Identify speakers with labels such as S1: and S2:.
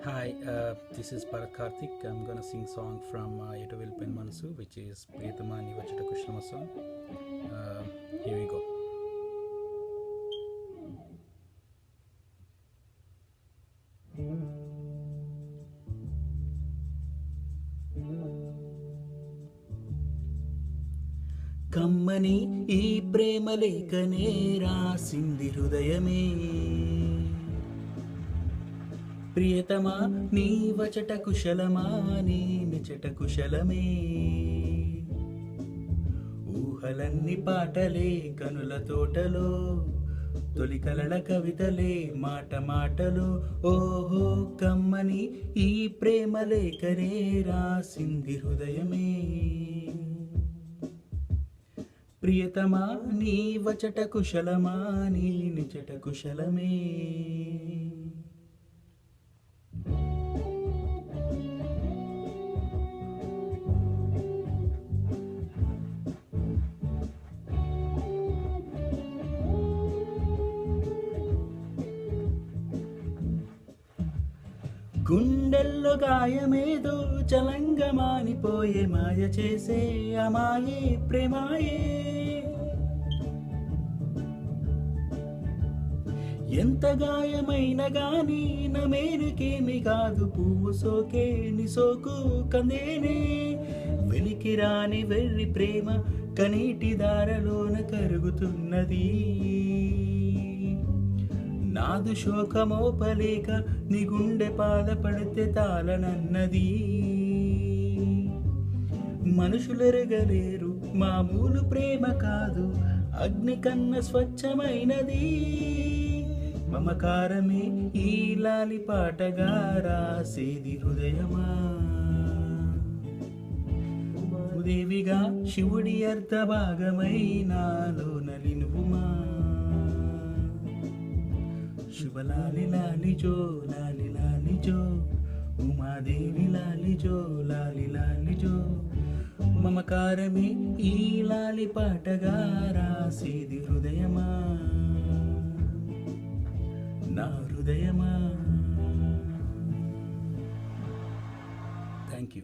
S1: Hi, this is Bharat Karthik. I'm gonna sing song from Etavil Pen Manasu, which is Priyatama Nivachita Kushlama song. Uh, Here we go. కమ్మని ఈ ప్రేమ లేఖనే రాసింది హృదయమే, ప్రియతమా నీ వచట కుశలమా, నీ నిచట కుశలమే. ఊహలన్ని పాటలే కనుల తోటలో, తొలి కలల కవితలే మాట మాటలు. ఓహో కమ్మని ఈ ప్రేమ లేఖనే రాసింది హృదయమే, ప్రియతమా నీ వచట కుశలమా, నీ నిచట కుశలమే. గుండెల్లో గాయమేదో చలంగా మానిపోయే, మాయ చేసే అమాయే ప్రేమాయే. ఎంత గాయమైన గాని నా మేలుకేమి కాదు, పువ్వు సోకే ని సోకు కందేనే. వెలికి రాని వెర్రి ప్రేమ కనీటి దారలోన కరుగుతున్నది, నాదు శోకమోపలేక నీ గుండె బాధపడితే తాళనన్నది. మనుషులెరగలేరు మామూలు ప్రేమ కాదు, అగ్ని కన్న స్వచ్ఛమైనది. మమకారమే ఈ లాలి పాటగా రాసేది హృదయమా, దేవిగా శివుడి అర్ధ భాగమై నాలో నలినుమా. శుభలాలి లాలి జో, లాలి లాలి జో, ఉమాదేవి లాలి జో, లాలి లాలి జో. మమకారమే ఈ లాలి పాటగా రాసేది హృదయమా, నా హృదయమా. Thank you.